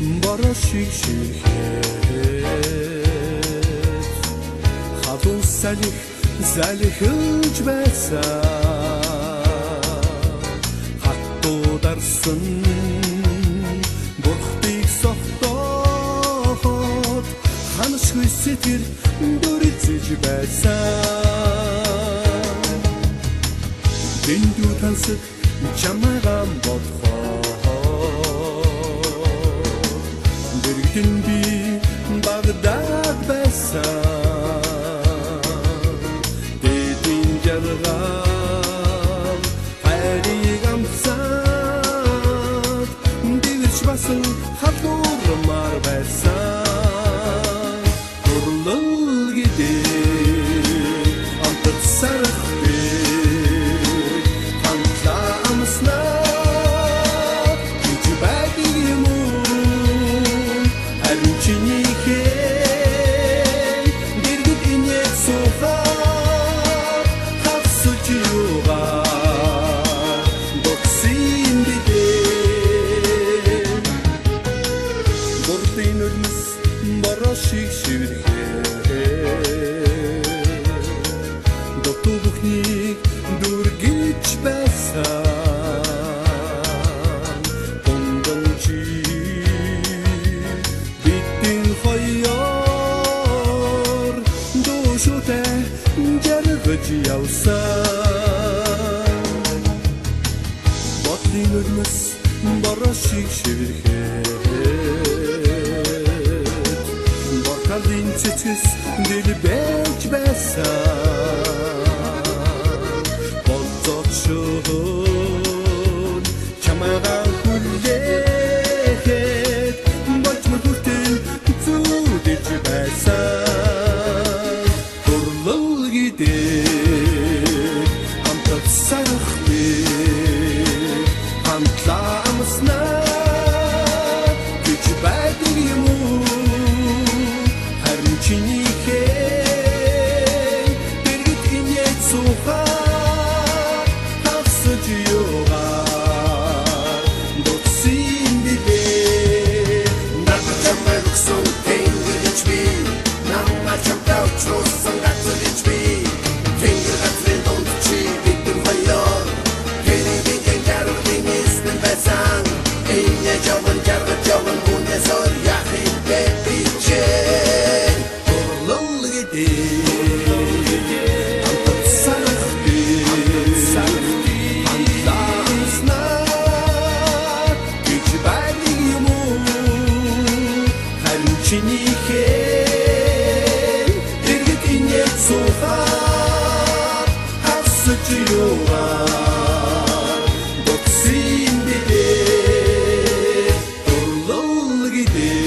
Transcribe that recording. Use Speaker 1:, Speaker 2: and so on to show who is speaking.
Speaker 1: барашыг ширхээд хадун залхилж байсан хаттуударсан бурхтыг сохтоод ханашгүй сэтгэл дүрэлзэж байсан дэндүү тансаг чамайгаан бодхоо дэрэгдэн би Багдад байсан дэдийн жаргал хайрыг амсаад дэрч басан халуурмаар байсан дурлал гэдэг амтд сарах барашыг шивэрхээ дотуу бүхнийг дүргэж байсан тундан чи бидэн хоёроор дуушуутай жаргаж явсан бодлын өрнөс барашыг шивэрхээ Kalbin çetis deli belç besan Bozdot şuhun Çamağa hullet Başma kurtin Zudeci besan Kurlul gidik Amtat sarık bir Amtla amısna Gücü bedir yumur Чинихээ дэргэд инээд сухаа хавсаж юугаар дутсын бибээ Начамай руксон тэнгэрч би намачам тавчруулсан гацлж би тэнгэр гацлын донд чи бидэн хоёроо хэрэг жаргалын эснэн байсан энэ жаван жаргал жаван үнэс ор яхин бэбичээ Чинихээ дэргэд инээд сухаар хавсаж юугаар дутсын бибээ дурлал гэдэг